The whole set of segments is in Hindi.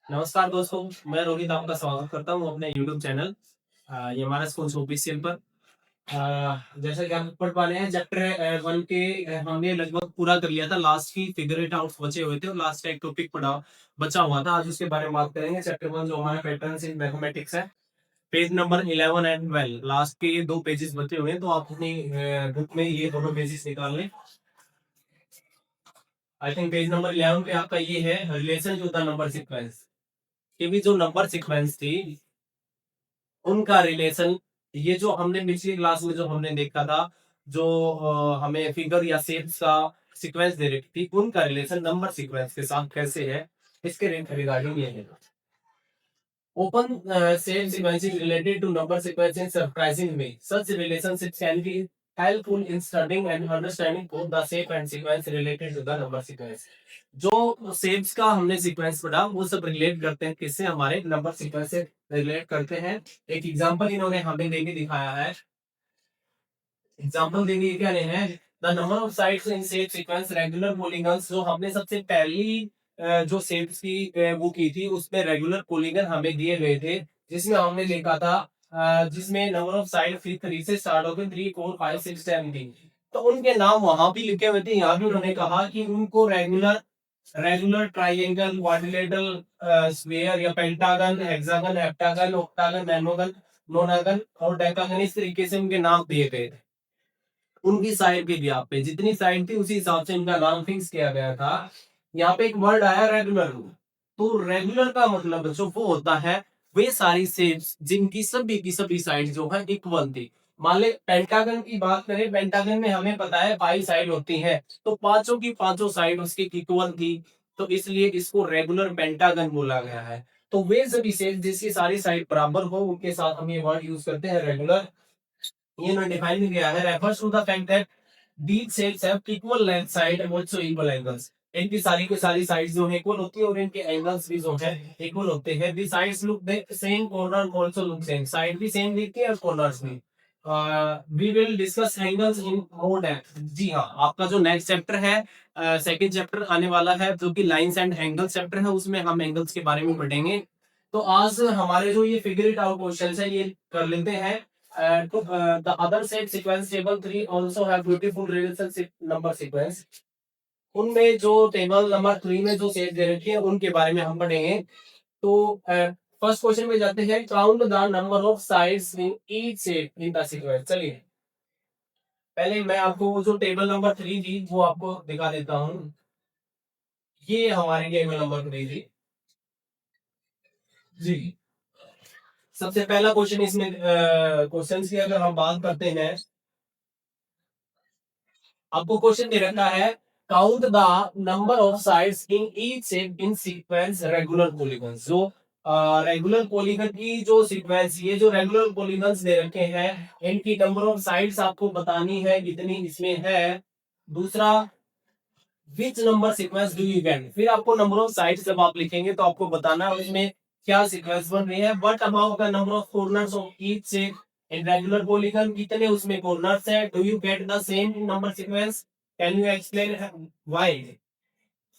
नमस्कार दोस्तों, मैं रोहित आपका स्वागत करता हूँ अपने यूट्यूब चैनल ये हमारा स्कूल ऑफिशियल पर। जैसा कि आप पढ़ पा रहे हैं चैप्टर 1 के हमने लगभग पूरा कर लिया था। लास्ट की फिगर इट आउट बचे हुए थे और लास्ट का एक टॉपिक पढ़ा बचा हुआ था। आज उसके बारे में बात करेंगे। चैप्टर 1 जो हमारा पैटर्न्स इन मैथमेटिक्स है, पेज नंबर 11 एंड 12, लास्ट के ये दो पेजेस बचे हुए हैं, तो आप अपनी बुक में ये दोनों पेजेस निकाल लें। आई थिंक पेज नंबर 11 पे आपका ये है relation to the number sequence. ये भी जो नंबर सीक्वेंस थी उनका रिलेशन, ये जो हमने पिछली क्लास में जो हमने देखा था, जो हमें फिगर या शेप्स का सीक्वेंस दे रखी थी, उनका रिलेशन नंबर सीक्वेंस के साथ कैसे है, इसके रिगार्डिंग ये है। Open same sequencing related to number sequence in surprising way. Such relationships can be helpful in studying and understanding both the shape and sequence related to the number sequence. जो शेप्स का हमने सीक्वेंस पढ़ा वो सब रिलेट करते हैं, किससे? हमारे नंबर सीक्वेंस से रिलेट करते हैं। एक एग्जांपल इन्होंने हमें देके दिखाया है। एग्जांपल देंगे क्या है, the number of sides in shape sequence regular polygons. जो हमने सबसे पहली जो शेप्स की वो की थी, उसमें रेगुलर पॉलीगन हमें दिए गए थे, जिसमें हमने लिखा था जिसमें नंबर ऑफ साइड 3 से स्टार्ट होकर 3 4 5 6 7 थी। तो उनके नाम वहां भी लिखे हुए थे। यहाँ भी उन्होंने कहा कि उनको regular regular triangle, quadrilateral, square या pentagon, hexagon, heptagon, octagon, nonagon, nonagon और डेकागन, इस तरीके से उनके नाम दिए गए थे। उनकी साइड के ग्राफ पे जितनी साइड थी उसी हिसाब से इनका नाम फिक्स किया गया था। यहाँ पे एक वर्ड आया रेगुलर। तो रेगुलर का मतलब जो वो होता है, वे सारी शेप्स जिनकी सभी की सभी साइड जो है इक्वल थी। मान ले पेंटागन की बात करें, पेंटागन में हमें पता है 5 साइड होती है, तो पांचों की पांचों साइड उसकी इक्वल थी, तो इसलिए इसको रेगुलर पेंटागन बोला गया है। तो वे सभी शेप्स जिसकी सारी साइड बराबर हो, उनके साथ हम ये वर्ड यूज करते हैं रेगुलर। ये ना डिफाइन किया है, refers to the fact that these shapes have equal length side and also equal angles। इनकी सारी की सारी साइड्स जो है इक्वल होती है और इनके एंगल्स भी जो है इक्वल होते हैं। The sides look the same, corner also look same. Side भी सेम दिखती है और कॉर्नर्स भी। We will discuss angles in more depth. जी हाँ, आपका जो नेक्स्ट चैप्टर है, सेकंड चैप्टर आने वाला है, जो कि लाइंस एंड एंगल्स चैप्टर है, उसमें हम एंगल्स के बारे में पढ़ेंगे। तो आज हमारे जो ये फिगर इट आउट क्वेश्चंस है ये कर लेते हैं। The other set sequence table 3 also have beautiful relationship number sequence। उनमें जो टेबल नंबर 3 में जो सेट दे रखी है उनके बारे में हम पढ़ेंगे। तो फर्स्ट क्वेश्चन में जाते हैं, count the number of sides in each set in the sequence. चलिए पहले मैं आपको वो जो टेबल नंबर 3 थी वो आपको दिखा देता हूँ। ये हमारी टेबल नंबर 3 थी जी। सबसे पहला क्वेश्चन इसमें क्वेश्चंस की अगर हम बात करते हैं, आपको क्वेश्चन दे रखा है, count the number of sides in each shape in sequence regular polygons. जो रेगुलर पॉलीगन की जो सीक्वेंस, ये जो रेगुलर पॉलीगन्स दे रखे हैं, इनकी नंबर ऑफ साइड्स आपको बतानी है कितनी इसमें है। दूसरा, विच number sequence do you gate. फिर आपको नंबर ऑफ साइड्स जब आप लिखेंगे तो आपको बताना है उसमें क्या सीक्वेंस बन रही है। What about the number of corners of each shape in regular polygon, कितने उसमें कॉर्नर्स है। Do you get the same number sequence, can you explain why.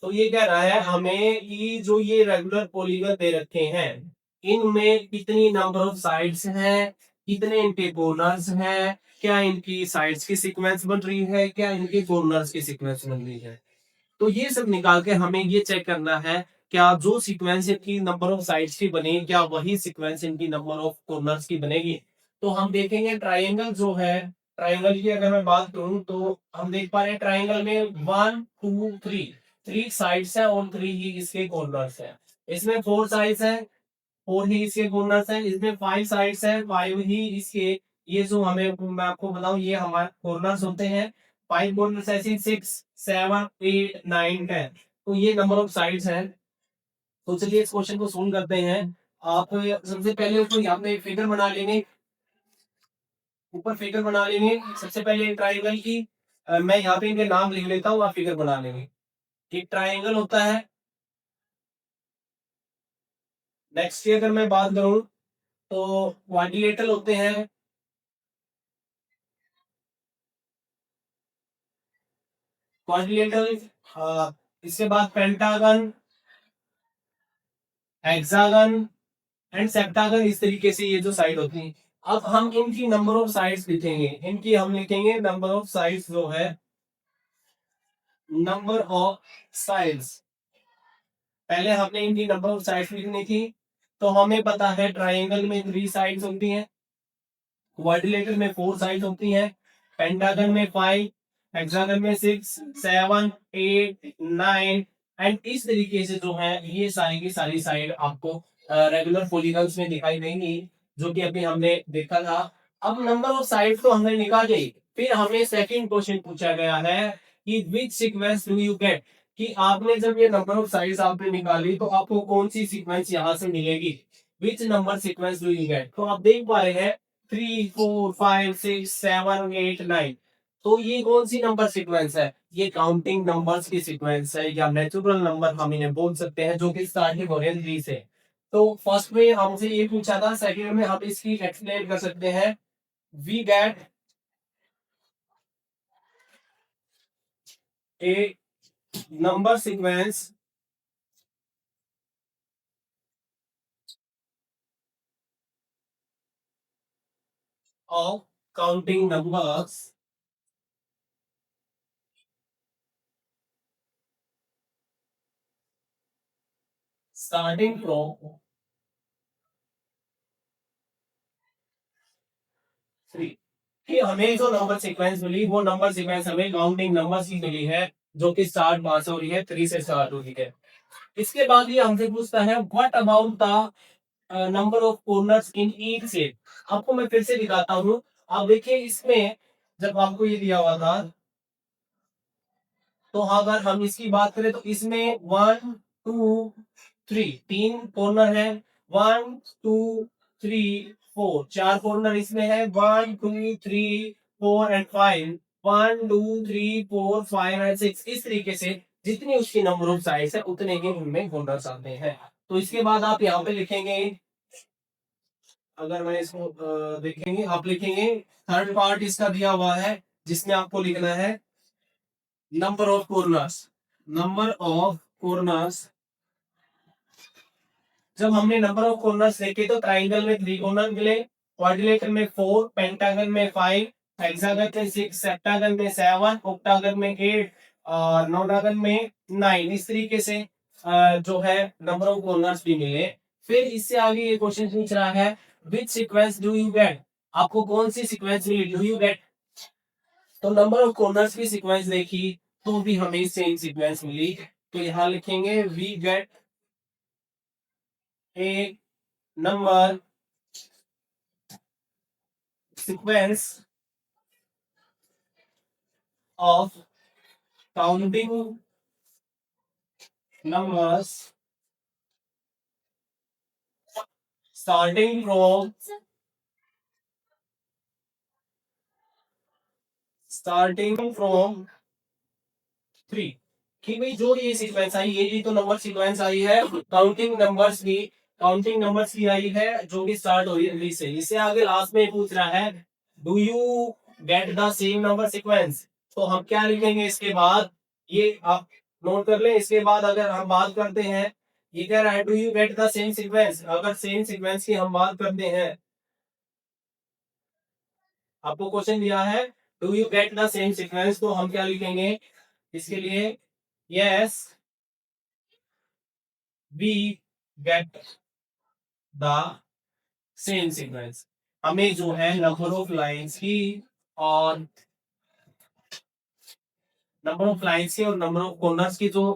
तो ये कह रहा है हमें कि जो ये रेगुलर पॉलीगन दे रखे हैं, इनमें कितनी नंबर ऑफ साइड्स हैं, कितने इनके कॉर्नर्स हैं, क्या इनकी साइड्स की सीक्वेंस बन रही है, क्या इनके कॉर्नर्स की सीक्वेंस बन रही है। तो ये सब निकाल के हमें ये चेक करना है, क्या जो सीक्वेंस इनकी नंबर ऑफ साइड्स की बनेगी, क्या वही सीक्वेंस इनकी नंबर ऑफ कॉर्नर्स की बनेगी। तो हम देखेंगे ट्राइंगल जो है, ट्राइंगल की अगर मैं बात करूं तो हम देख पा रहे हैं ट्राइंगल में 1 2 3 3 साइड्स है और 3 ही इसके कॉर्नर्स है। इसमें 4 साइड्स है, 4 ही इसके कॉर्नर्स है। इसमें 5 साइड्स है, 5 ही इसके, ये जो हमें मैं आपको बताऊं ये हमारे कॉर्नर्स होते हैं। 5 कॉर्नर्स ऐसे 6 7 8 9 10। तो ये नंबर ऑफ साइड्स हैं। तो चलिए इस क्वेश्चन को सोल्व करते हैं। आप सबसे पहले ऊपर यहाँ पे फिगर बना लेंगे, ऊपर फिगर बना लेंगे सबसे पहले ट्राइंगल की। मैं यहाँ पे इनके नाम लिख लेता हूँ, आप फिगर बना लेंगे। एक ट्राइंगल होता है। नेक्स्ट की अगर मैं बात करूं तो क्वाड्रिलेटरल होते हैं। क्वाड्रिलेटरल, इसके बाद पेंटागन, हेक्सागन एंड सेप्टागन, इस तरीके से ये जो साइड होती है। अब हम इनकी नंबर ऑफ साइड्स लिखेंगे, इनकी हम लिखेंगे नंबर ऑफ साइड्स जो है, नंबर ऑफ साइड्स। पहले हमने इनकी नंबर ऑफ साइड्स लिखनी थी। तो हमें पता है ट्राइंगल में 3 साइड्स होती हैं, क्वाड्रिलेटरल में 4 साइड्स होती हैं, पेंटागन में 5, हेक्सागन में 6, 7, 8, 9 एंड इस तरीके से जो है ये सारी की सारी साइड आपको रेगुलर पॉलीगन्स में दिखाई देंगी, जो कि अभी हमने देखा था। अब नंबर ऑफ साइड्स तो हमने निकाली, फिर हमें सेकंड क्वेश्चन पूछा गया है कि विच सीक्वेंस डू यू गेट, कि आपने जब ये नंबर ऑफ साइड्स आपने निकाली तो आपको कौन सी सीक्वेंस यहां से मिलेगी, विच number sequence do you get. तो आप देख पा रहे हैं 3, 4, 5, 6, 7, 8, 9। तो ये कौन सी नंबर सीक्वेंस है, ये काउंटिंग नंबर्स की सीक्वेंस है या नेचुरल नंबर हम इन्हें बोल सकते हैं, जो कि स्टार्टिंग हो रहे हैं 3 से। तो फर्स्ट में हमसे ये पूछा था, सेकंड में हम इसकी एक्सप्लेन कर सकते हैं। We get a number sequence of counting numbers starting from 3। कि हमें जो नंबर सीक्वेंस मिली वो नंबर सीक्वेंस हमें काउंटिंग नंबर्स की मिली है, जो कि स्टार्ट वहां से हो रही है, 3 से स्टार्ट हो रही है। इसके बाद ये हमसे पूछता है what about the number of corners in each shape. आपको मैं फिर से दिखाता हूँ। आप देखिए इसमें जब आपको ये दिया हुआ था, तो अगर हम इसकी बात करें तो इसमें 1, 2, 3 तीन कॉर्नर है, 1, 2, 3, 4 चार कॉर्नर इसमें है, 1, 2, 3, 4 एंड 5, 1, 2, 3, 4, 5 एंड 6, इस तरीके से जितनी उसकी नंबर ऑफ साइड्स है उतने ही उनमें कॉर्नर्स आते हैं। तो इसके बाद आप यहाँ पे लिखेंगे, अगर मैं इसको देखेंगे, आप लिखेंगे थर्ड पार्ट इसका दिया हुआ है, जिसमें आपको लिखना है number of corners. Number of corners, जब हमने नंबर ऑफ कॉर्नर्स देखे तो ट्राइंगल में 3 कॉर्नर मिले, क्वाड्रिलेटरल में 4, पेंटागन में 5, हेक्सागन में 6, सेप्टागन में 7, ऑक्टागन में 8 और नोडागन में 9, इस तरीके से जो है नंबर ऑफ कॉर्नर्स भी मिले। फिर इससे आगे ये क्वेश्चन पूछ रहा है which sequence do you get, आपको कौन सी सीक्वेंस मिली, डू यू गेट। तो नंबर ऑफ कॉर्नर्स की सीक्वेंस देखी तो भी हमें सेम सीक्वेंस मिली। तो यहां लिखेंगे we get a number sequence of counting numbers starting from starting from 3। कि भाई जो ये सीक्वेंस आई, ये तो नंबर सीक्वेंस आई है काउंटिंग नंबर्स की आई है, जो कि स्टार्ट हो रही है 3 से। इससे आगे लास्ट में पूछ रहा है do you get the same number sequence. तो हम क्या लिखेंगे इसके बाद, ये आप नोट कर लें। इसके बाद अगर हम बात करते हैं, ये कह रहा है do you get the same sequence, अगर सेम सीक्वेंस की हम बात करते हैं, आपको क्वेश्चन दिया है do you get the same sequence, तो हम क्या लिखेंगे इसके लिए, yes we get the same sequence. हमें जो है नंबर ऑफ लाइंस की और नंबर ऑफ कॉर्नर्स की जो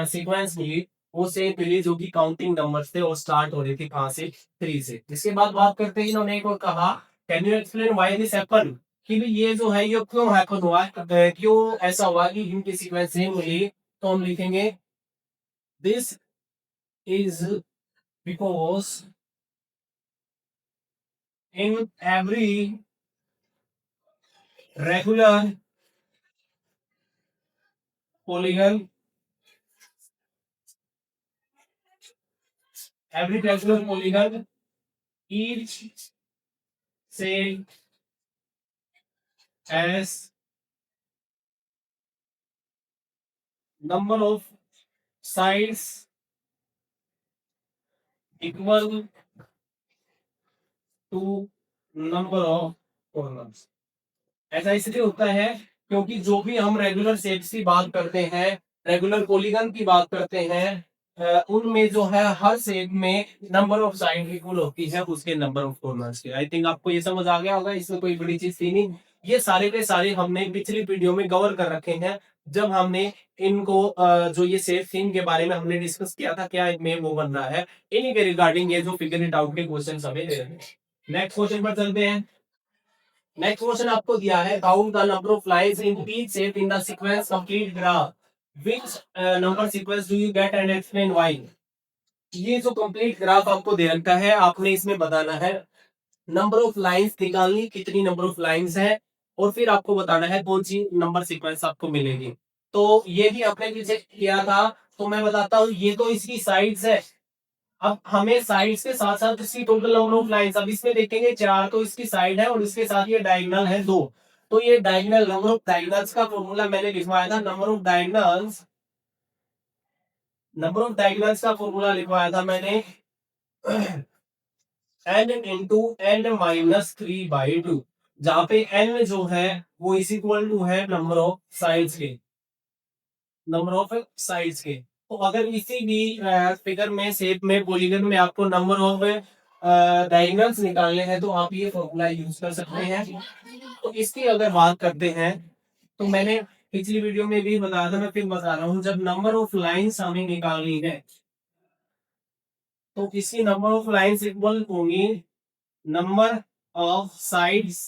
सीक्वेंस मिली वो सेम मिली, जो कि काउंटिंग नंबर्स थे और स्टार्ट हो रही थी कहां से, 3 से। इसके बाद बात करते हैं, इन्होंने एक और कहा can you explain why this happen, कि भी ये जो है ये क्यों हैपन हुआ, क्यों ऐसा हुआ कि इनकी सीक्वेंस सेम मिली। तो हम लिखेंगे this is because in every regular polygon every regular polygon each say has number of sides equal to number of corners. ऐसा इसलिए होता है क्योंकि जो भी हम रेगुलर शेप्स की बात करते हैं, रेगुलर पॉलीगन की बात करते हैं, उनमें जो है हर शेप में नंबर ऑफ साइड इक्वल होती है उसके नंबर ऑफ कॉर्नर्स के। आई थिंक आपको ये समझ आ गया होगा, इसमें कोई बड़ी चीज थी नहीं। ये सारे के सारे हमने पिछली वीडियो में कवर कर रखे हैं, जब हमने इनको जो ये शेप थीम के बारे में हमने डिस्कस किया था, क्या इनमें वो बन रहा है, इन्हीं के रिगार्डिंग ये जो फिगर इट आउट के क्वेश्चन हमें दे रहे हैं। नेक्स्ट क्वेश्चन पर चलते हैं। नेक्स्ट क्वेश्चन आपको दिया है, count the number of lines in each shape in the sequence complete graph, which number sequence do you gate and explain why. ये जो कंप्लीट ग्राफ आपको दे रखा है, आपने इसमें बताना है नंबर ऑफ लाइंस निकालनी, कितनी नंबर ऑफ लाइंस है, और फिर आपको बताना है कौन सी नंबर सीक्वेंस आपको मिलेगी। तो ये भी आपने पीछे किया था, तो मैं बताता हूँ, ये तो इसकी साइड्स है। अब हमें साइड्स के साथ साथ इसकी टोटल नंबर ऑफ लाइंस, अब इसमें देखेंगे चार तो इसकी साइड है और इसके साथ ये डायगोनल है दो। तो ये डायगोनल, नंबर ऑफ डायगोनल्स का फॉर्मूला मैंने लिखवाया था, नंबर ऑफ डायगोनल्स का फॉर्मूला लिखवाया था मैंने n इंटू एन माइनस 3/2, जहां पे n जो है वो इज इक्वल टू है नंबर ऑफ साइड्स के, नंबर ऑफ साइड्स के। तो अगर इसी भी फिगर में, शेप में, पॉलीगन में आपको नंबर ऑफ डायगोनल्स निकालने हैं तो आप ये फॉर्मूला यूज कर सकते हैं। तो इसकी अगर बात करते हैं, तो मैंने पिछली वीडियो में भी बताया था, मैं फिर बता रहा हूँ, जब नंबर ऑफ लाइंस हमें निकालनी है तो इसकी नंबर ऑफ लाइंस इक्वल होंगी नंबर ऑफ साइड्स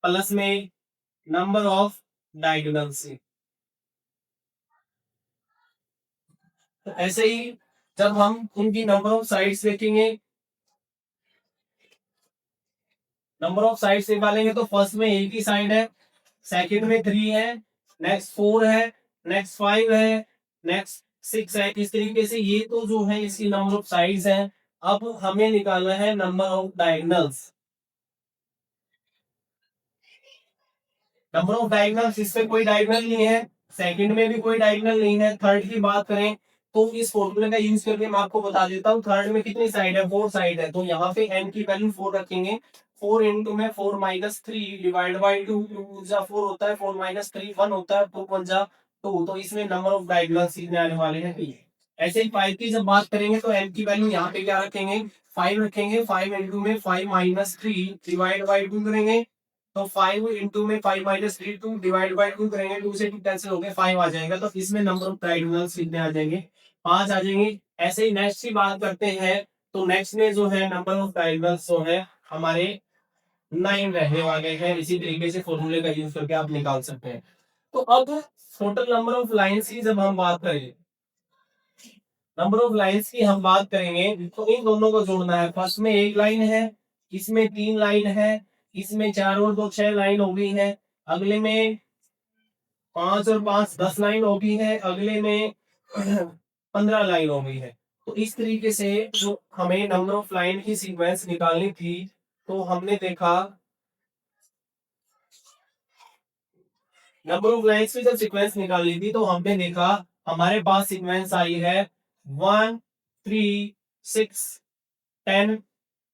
प्लस में नंबर ऑफ डायगोनल्स। तो ऐसे ही जब हम उनकी नंबर ऑफ साइड्स देखेंगे, नंबर ऑफ साइड्स निकालेंगे, तो फर्स्ट में एक ही साइड है, सेकंड में 3 है, नेक्स्ट 4 है, नेक्स्ट 5 है, नेक्स्ट 6 है। इस तरीके से ये तो जो है इसकी नंबर ऑफ साइड्स है। अब हमें निकालना है number of diagonals. Number of diagonals, इसमें कोई डायगोनल नहीं है, सेकंड में भी कोई डायगोनल नहीं है। थर्ड की बात करें तो इस फॉर्मूले का यूज करके मैं आपको बता देता हूँ, थर्ड में कितनी साइड है, 4 साइड है। तो यहाँ पे n की वैल्यू 4 रखेंगे, 4 इंटू में 4 माइनस 3 डिवाइड बाई 2, 2 जा 4 होता है, 4 माइनस 3 1 होता है, 2 1 जा 2। तो इसमें नंबर ऑफ डायगोनल्स कितने आने वाले हैं 3। ऐसे ही 5 की जब बात करेंगे तो n की वैल्यू यहाँ पे क्या रखेंगे, 5 रखेंगे, 5 इंटू में 5 माइनस 3 डिवाइड बाई 2 करेंगे, तो 5 इंटू में 5 माइनस 3 2 डिवाइड बाई 2 करेंगे, 2 से 2 कैंसिल हो गए, 5 आ जाएगा। तो इसमें नंबर ऑफ ट्राइगोनल्स कितने आ जाएंगे, 5 आ जाएंगे। ऐसे ही नेक्स्ट की बात करते हैं, तो नेक्स्ट में जो है नंबर ऑफ ट्राइगोनल्स जो है हमारे 9 रहने वाले हैं। इसी तरीके से फॉर्मूले का यूज करके आप निकाल सकते हैं। तो अब टोटल नंबर ऑफ लाइंस की जब हम बात करें, नंबर ऑफ लाइंस की हम बात करेंगे, तो इन दोनों को जोड़ना है। फर्स्ट में एक लाइन है, इसमें 3 लाइन है, इसमें 4 और 2 6 लाइन हो गई है, अगले में 5 और 5 10 लाइन हो गई है, अगले में 15 लाइन हो गई है। तो इस तरीके से जो हमें नंबर ऑफ लाइन की सीक्वेंस निकालनी थी, तो हमने देखा नंबर ऑफ लाइन्स की जब सीक्वेंस निकाली थी तो हमने देखा हमारे पास सीक्वेंस आई है 1 3 6 10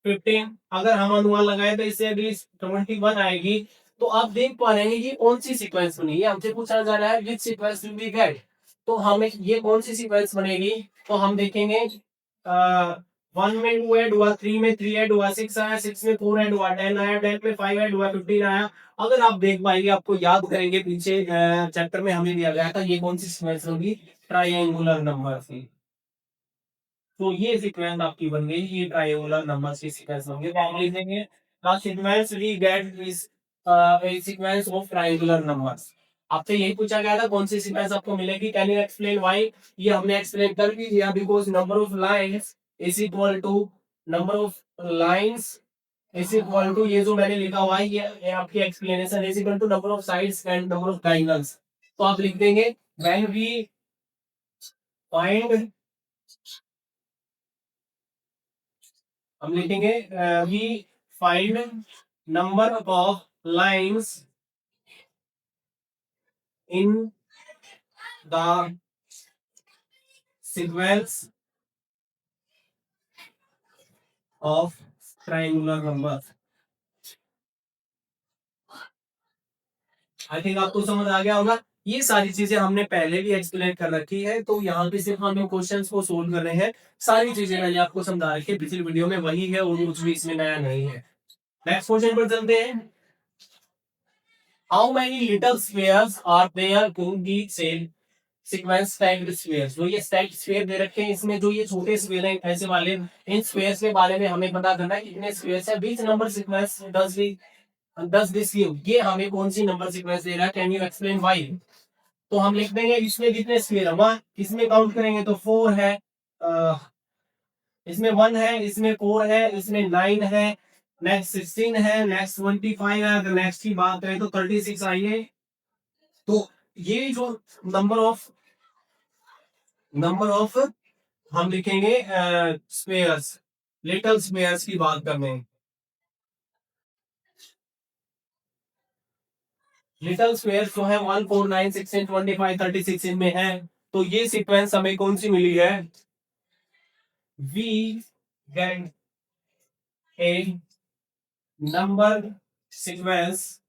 15। अगर हम अनुमान लगाए तो इससे अभी 21 आएगी। तो आप देख पा रहे हैं ये कौन सी सीक्वेंस बनी है, हमसे पूछा जा रहा है which sequence will be get. तो हमें ये कौन सी सीक्वेंस बनेगी, तो हम देखेंगे 1 में 2 ऐड हुआ, 3 में 3 ऐड हुआ, 6 आया, 6 में 4 ऐड हुआ, 10 आया, 10 में 5 ऐड हुआ, 15 आया। अगर आप देख पाएंगे, आपको याद करेंगे, पीछे चैप्टर में हमें दिया गया था ये कौन सी सीक्वेंस होगी, ट्राइएंगुलर नंबर की। तो ये सीक्वेंस आपकी बन गई, ये ट्रायंगुलर नंबर्स की सीक्वेंस होंगे। तो हम लिखेंगे the sequence we get is a sequence of triangular numbers. आपसे यही पूछा गया था कौन सी सीक्वेंस आपको मिलेगी, कैन यू एक्सप्लेन व्हाई। ये हमने एक्सप्लेन कर भी दिया, because number of lines is equal to number of lines is equal to, ये जो मैंने लिखा हुआ है ये आपकी explanation, is equal to number of sides and number of triangles. तो आप लिख देंगे व्हेन वी फाइंड, हम लिखेंगे we find number of lines in the sequence of triangular number. I think आपको समझ आ गया होगा। ये सारी चीजें हमने पहले भी एक्सप्लेन कर रखी है, तो यहाँ पे सिर्फ हम क्वेश्चंस को सोल्व कर रहे हैं। सारी चीजें मैंने आपको समझा रखी है, पिछली वीडियो में वही है और कुछ भी इसमें नया नहीं है। नेक्स्ट क्वेश्चन पर चलते हैं। How many little spheres are there in the same sequence stacked spheres? जो ये स्टैक्ड स्फीयर दे रखे हैं, इसमें जो ये छोटे स्फीयर हैं ऐसे वाले, इन स्फीयर्स के बारे में हमें पता करना है कितने स्फीयर्स है। Which number sequence does this give? ये हमें कौन सी नंबर सीक्वेंस दे रहा है? Can you explain why? तो हम लिख देंगे इसमें कितने स्फीयर है, वन, इसमें काउंट करेंगे तो फोर है, इसमें वन है, इसमें फोर है, इसमें नाइन है, नेक्स्ट 16 है, नेक्स्ट 25 है, अगर नेक्स्ट की बात करें तो 36 आई है। तो ये जो नंबर ऑफ हम लिखेंगे स्पेयर्स, लिटिल स्पेयर्स की बात कर रहे हैं। लिटिल स्क्वेयर जो है 1 4 9 16 25 36 इनमें है। तो ये सीक्वेंस हमें कौन सी मिली है? We get a number sequence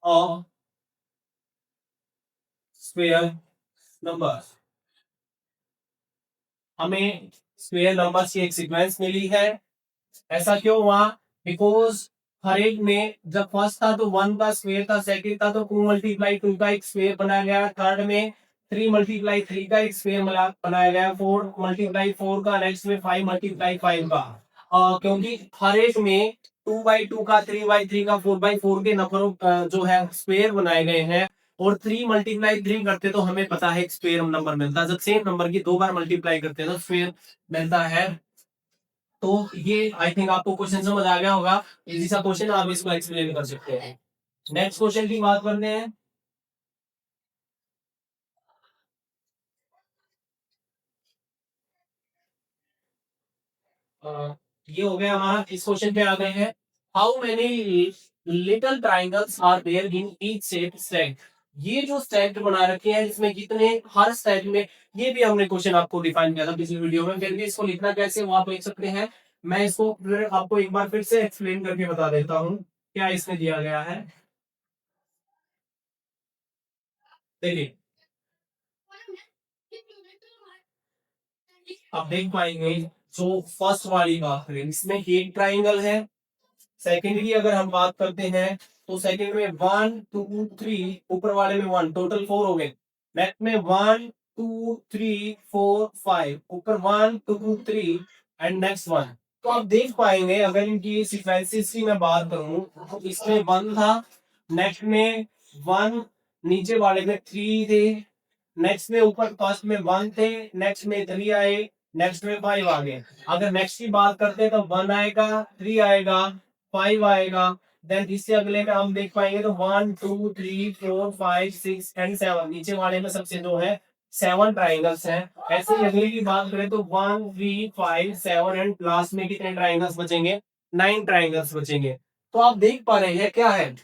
of square number. हमें स्क्वेयर नंबर की एक सीक्वेंस मिली है। ऐसा क्यों हुआ? बिकॉज हर एक में जब फर्स्ट था तो वन का स्क्वेयर था, सेकंड था तो टू मल्टीप्लाई टू का एक स्क्वेयर बनाया गया, थर्ड में थ्री मल्टीप्लाई थ्री का एक स्क्वेयर बनाया गया, फोर मल्टीप्लाई फोर का, नेक्स्ट में फाइव मल्टीप्लाई फाइव का। क्योंकि हर एक में टू बाई टू का, थ्री बाई थ्री का, फोर बाई फोर के नंबर जो है स्क्वेयर बनाए गए हैं। और थ्री मल्टीप्लाई थ्री करते तो हमें पता है स्क्वेयर नंबर मिलता है, जब सेम नंबर की दो बार मल्टीप्लाई करते हैं तो स्क्वेयर मिलता है। तो ये आई थिंक आपको क्वेश्चन समझ आ गया होगा। इजी सा क्वेश्चन, आप इसको एक्सप्लेन कर सकते हैं। नेक्स्ट क्वेश्चन की बात करते हैं। ये हो गया हमारा, इस क्वेश्चन पे आ गए हैं। How many little triangles are there in each shape stack? ये जो स्टैक बना रखे हैं इसमें कितने, हर स्टैक में, ये भी हमने क्वेश्चन आपको डिफाइन किया था पिछली वीडियो में, फिर भी इसको लिखना कैसे वो आप लिख सकते हैं। मैं इसको फिर आपको एक बार फिर से एक्सप्लेन करके बता देता हूँ क्या इसमें दिया गया है। देखिए, आप देख पाएंगे जो फर्स्ट वाली बात करें, इसमें एक ट्राइंगल है। सेकंड की अगर हम बात करते हैं तो सेकंड में वन टू थ्री, ऊपर वाले में वन, टोटल फोर हो गए। नेक्स्ट में one two three four five, ऊपर one two three and next one. तो आप देख पाएंगे अगर इनकी सीक्वेंसेस की मैं बात करूं तो इसमें वन था, नेक्स्ट में वन, नीचे वाले में थ्री थे, नेक्स्ट में ऊपर फर्स्ट में वन थे, नेक्स्ट में थ्री आए, नेक्स्ट में फाइव आ गए। अगर नेक्स्ट की बात करते हैं तो वन आएगा, थ्री आएगा, फाइव आएगा, देन इससे अगले में हम देख पाएंगे तो one two three four five six and seven, नीचे वाले में सबसे जो है सेवन ट्राइंगल्स हैं। ऐसे ही अगले की बात करें तो one three five seven and last में कितने ट्राइंगल्स बचेंगे? नाइन ट्राइंगल्स बचेंगे। तो आप देख पा रहे हैं क्या है,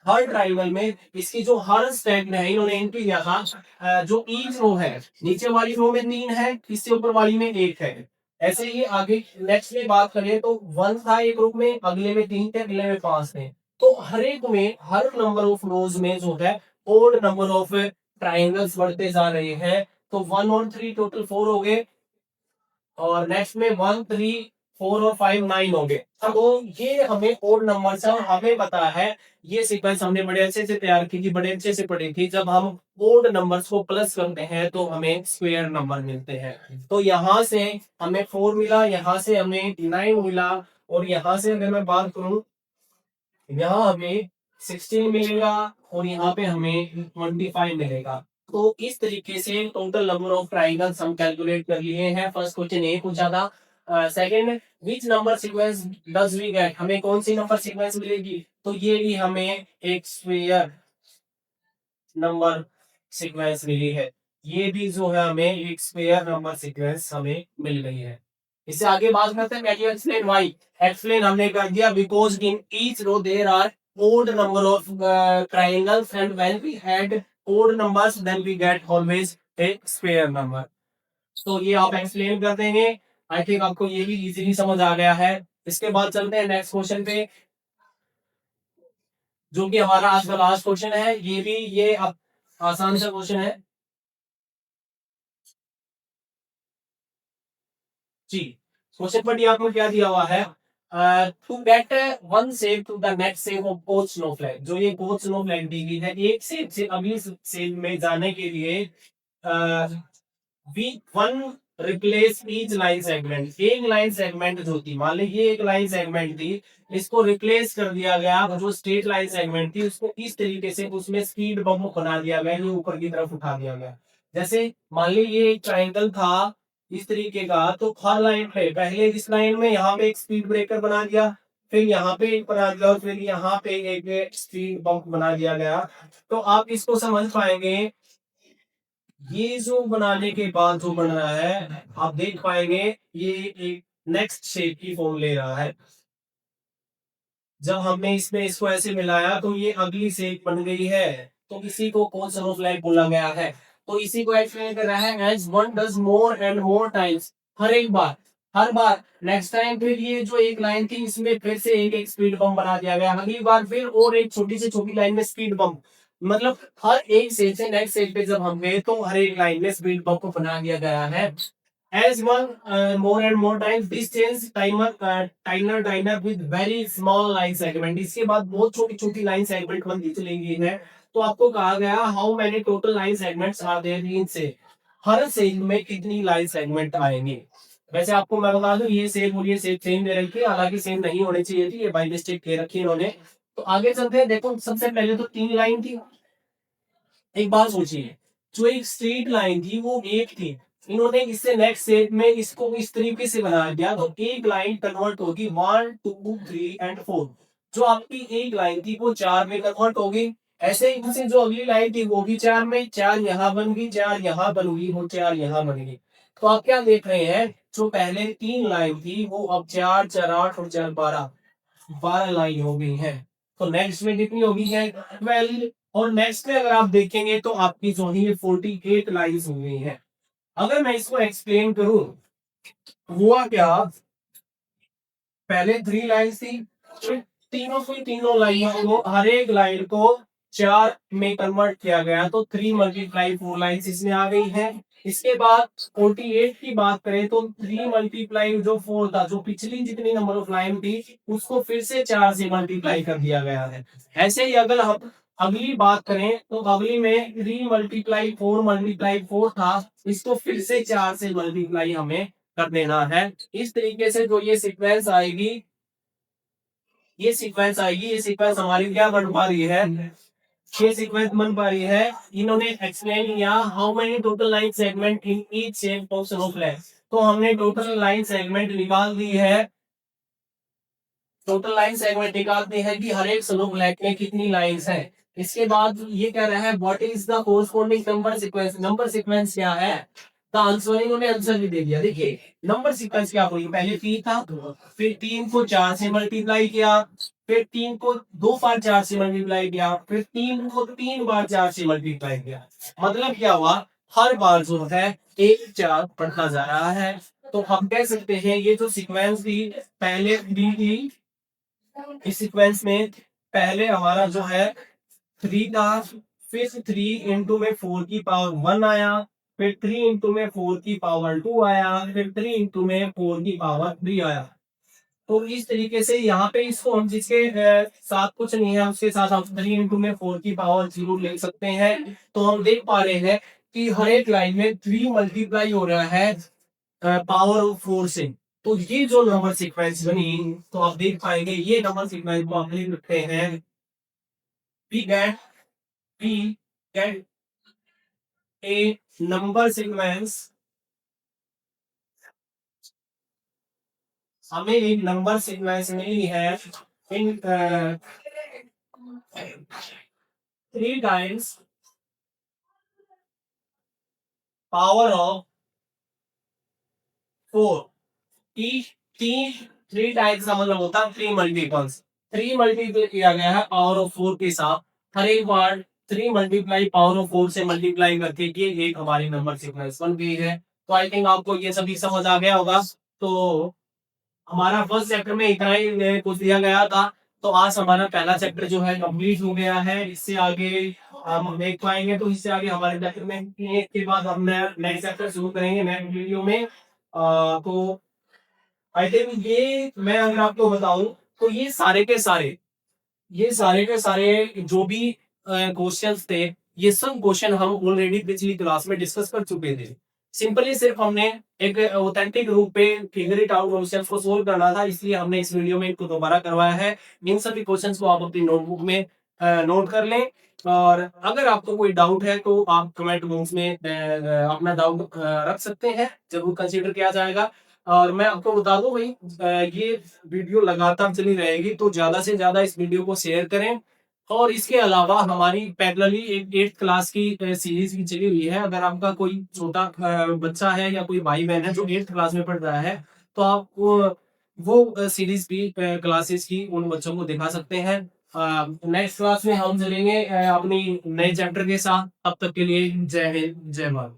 हर ट्राइंगल में इसकी जो हर स्टेप है इन्होंने एंट्री किया था। जो ईच रो है, नीचे वाली रो में तीन है, इससे ऊपर वाली में एक है। ऐसे ही आगे नेक्स्ट में बात करें तो वन था एक रो में, अगले में तीन थे, अगले में पांच थे। तो हर एक में, हर नंबर ऑफ रोज में जो है ओड नंबर ऑफ ट्राइंगल्स बढ़ते जा रहे हैं। तो वन और थ्री टोटल फोर हो गए, और नेक्स्ट में वन थ्री फोर और फाइव नाइन हो गए। तो ये हमें ओड नंबर से हमें पता है, ये सीक्वेंस हमने बड़े अच्छे से तैयार की थी, बड़े अच्छे से पढ़ी थी। जब हम ओड नंबर्स को प्लस करते हैं तो हमें स्क्वायर नंबर मिलते हैं। तो यहाँ से हमें फोर मिला, यहाँ से हमें नाइन मिला, और यहाँ से अगर मैं बात करूं, यहाँ हमें 16 मिलेगा, और यहाँ पे हमें 25 मिलेगा। तो इस तरीके से टोटल नंबर ऑफ ट्राइंगल्स हम कैलकुलेट कर लिए हैं। फर्स्ट क्वेश्चन ये पूछा था। Second, which number sequence does we get? हमें कौन सी नंबर सीक्वेंस मिलेगी? तो ये भी हमें एक स्क्वायर नंबर सीक्वेंस मिली है। ये भी जो है हमें एक स्क्वायर नंबर सीक्वेंस हमें मिल गई है। इससे आगे बात करते हैं, can you explain why? Explain हमने कर दिया, because in each row there are odd number of triangles, and when we add odd numbers then we get always a square number. तो ये आप एक्सप्लेन कर देंगे। आई थिंक आपको ये भी इजीली समझ आ गया है। इसके बाद चलते हैं नेक्स्ट क्वेश्चन पे, जो कि हमारा आज का लास्ट क्वेश्चन है। ये भी ये आसान सा क्वेश्चन है जी। क्वेश्चन पर आपको क्या दिया हुआ है, to get one save to the next save of Koch snowflake. जो ये कोच स्नोफ्लैक दी गई है, एक सेव से अगली सेव में जाने के लिए we one replace each line segment. एक लाइन सेगमेंट जो थी, मान लीजिए ये एक लाइन सेगमेंट थी, इसको रिप्लेस कर दिया गया। जो स्ट्रेट लाइन सेगमेंट थी उसको इस तरीके से उसमें स्पीड बम्प बना दिया गया, ये ऊपर की तरफ उठा दिया गया। जैसे मान लीजिए ये एक ट्राइंगल था इस तरीके का, तो हर लाइन पे पहले इस लाइन में यहाँ पे एक स्पीड ब्रेकर बना दिया, फिर यहाँ पे एक बना दिया, और फिर यहाँ पे एक स्पीड बम्प बना दिया गया। तो आप इसको समझ पाएंगे, ये जो बनाने के बाद जो बन रहा है आप देख पाएंगे, ये एक नेक्स्ट शेप की फॉर्म ले रहा है। जब हमने इसमें इसको ऐसे मिलाया तो ये अगली शेप बन गई है। तो इसी को कौन सा फ्लैग बोला गया है। तो इसी को एक्सप्लेन कर रहा है, as one does more and more times. हर एक बार, हर बार नेक्स्ट टाइम फिर ये जो एक लाइन थी इसमें फिर से एक एक स्पीड बम्प बना दिया गया, अगली बार फिर और एक छोटी से छोटी लाइन में स्पीड बम्प। मतलब हर एक सेट से नेक्स्ट सेट पे जब हम गए तो हर एक लाइन में स्पीड बम्प बना दिया गया है। As one more and more times this change timer with very small line segment। इसके बाद बहुत छोटी छोटी लाइन सेगमेंट बनती चली गई है। तो आपको कहा गया how many total line segments are there in से, हर सेल में कितनी लाइन सेगमेंट आएंगे। वैसे आपको मैं बता दूं ये सेल और ये सेल सेम दे रखी है, हालांकि सेम नहीं होनी चाहिए थी, ये बाई मिस्टेक दे रखी है इन्होंने। तो आगे चलते हैं। देखो सबसे पहले तो 3 लाइन थी। एक बात सोचिए, जो एक स्ट्रेट लाइन थी वो एक थी, इन्होंने इससे नेक्स्ट सेट में इसको इस तरीके से बना दिया तो एक लाइन कन्वर्ट होगी 1 2 3 एंड 4। जो आपकी एक लाइन थी वो 4 में कन्वर्ट होगी। ऐसे ही इनसे जो अगली लाइन थी वो भी 4 में, 4 यहाँ बन गई, 4 यहाँ बन गई, वो 4 यहाँ बन गई। तो आप क्या देख रहे हैं, जो पहले 3 लाइन थी वो अब 4 4 8 और 4 12, 12 लाइन हो गई है। तो नेक्स्ट में कितनी होगी है 12। और नेक्स्ट में अगर आप देखेंगे तो आपकी जो है 48 लाइन्स हो गई है। अगर मैं इसको एक्सप्लेन करूं, हुआ क्या, पहले 3 लाइन थी, फिर तीनों की तीनों लाइन को हर एक लाइन को 4 में कन्वर्ट किया गया, तो 3 मल्टीप्लाई 4 लाइन्स इसमें आ गई है। इसके बाद 48 की बात करें तो 3 मल्टीप्लाई जो 4 था, जो पिछली जितनी नंबर ऑफ लाइन थी उसको फिर से 4 से मल्टीप्लाई कर दिया गया है। ऐसे ही अगर हम अगली बात करें तो अगली में 3 मल्टीप्लाई 4 मल्टीप्लाई 4 था, इसको फिर से 4 से मल्टीप्लाई हमें कर देना है। इस तरीके से जो ये सीक्वेंस आएगी, ये सीक्वेंस आएगी, ये सीक्वेंस हमारी क्या बन पा रही है, ये सीक्वेंस बन पा रही है। इन्होंने एक्सप्लेन किया how many total line segment in each shape of snowflake. तो हमने टोटल लाइन सेगमेंट निकाल दी है, टोटल लाइन सेगमेंट निकाल दी है कि हर एक स्नोफ्लैक में कितनी लाइंस है। इसके बाद ये कह रहा है what is the corresponding number sequence. Number sequence क्या है, द आंसर, इन्होंने आंसर भी दे दिया। देखिए नंबर सीक्वेंस क्या होगी, पहले 3 था, फिर 3 को 4 से मल्टीप्लाई किया, फिर 3 को 2 बार 4 से मल्टीप्लाई किया, फिर 3 को 3 बार 4 से मल्टीप्लाई किया। मतलब क्या हुआ, हर बार जो है 1 4 बढ़ता जा रहा है। तो हम कह सकते हैं ये जो सीक्वेंस थी पहले दी थी, इस सीक्वेंस में पहले हमारा जो है 3 था, फिर 3 इंटू में 4 की पावर 1 आया, फिर 3 इंटू में 4 की पावर 2 आया, फिर 3 इंटू में 4 की पावर 3 आया। तो इस तरीके से यहाँ पे इसको हम जिसके साथ कुछ नहीं है उसके साथ हम 3 इंटू में 4 की पावर 0 ले सकते हैं। तो हम देख पा रहे हैं कि हर एक लाइन में 3 मल्टीप्लाई हो रहा है पावर ऑफ 4 से। तो ये जो नंबर सीक्वेंस बनी, तो आप देख पाएंगे ये नंबर सीक्वेंस को आप लिख सकते हैं, we get we get a number sequence, हमें एक नंबर सीक्वेंस मिली है in 3 times power of 4। T T 3 times का मतलब होता है 3 मल्टीपल्स, 3 मल्टीप्लाई किया गया है पावर ऑफ 4 के साथ। हर एक बार 3 मल्टीप्लाई पावर ऑफ 4 से मल्टीप्लाई करके ये एक हमारी नंबर सीक्वेंस बन गई है। तो आई थिंक आपको ये सभी समझ आ गया होगा। तो हमारा फर्स्ट चैप्टर में इतना ही कुछ दिया गया था। तो आज हमारा पहला चैप्टर जो है कंप्लीट हो गया है। इससे आगे हम देख पाएंगे, तो इससे आगे हमारे चैप्टर में के बाद हम नेक्स्ट चैप्टर शुरू करेंगे नेक्स्ट वीडियो में। तो आई थिंक ये मैं अगर आपको बताऊं तो ये सारे के सारे जो भी क्वेश्चंस थे, ये सब क्वेश्चन हम ऑलरेडी पिछली क्लास में डिस्कस कर चुके थे। सिंपली सिर्फ हमने एक ऑथेंटिक रूप पे फिगर इट आउट क्वेश्चंस को सोल्व करना था, इसलिए हमने इस वीडियो में इनको दोबारा करवाया है। इन सभी क्वेश्चंस को आप अपनी नोटबुक में नोट कर लें, और अगर आपको कोई डाउट है तो आप कमेंट बॉक्स में अपना डाउट रख सकते हैं, जरूर कंसीडर किया जाएगा। और मैं आपको बता दूं भाई, ये वीडियो लगातार चली रहेगी, तो ज्यादा से ज्यादा इस वीडियो को शेयर करें। और इसके अलावा हमारी पैरेलली एक 8th क्लास की सीरीज भी चली हुई है। अगर आपका कोई छोटा बच्चा है या कोई भाई बहन है जो 8th क्लास में पढ़ रहा है, तो आप वो सीरीज भी क्लासेस की उन बच्चों को दिखा सकते हैं। नेक्स्ट क्लास में हम चलेंगे अपनी नए चैप्टर के साथ। तब तक के लिए जय हिंद, जय भारत।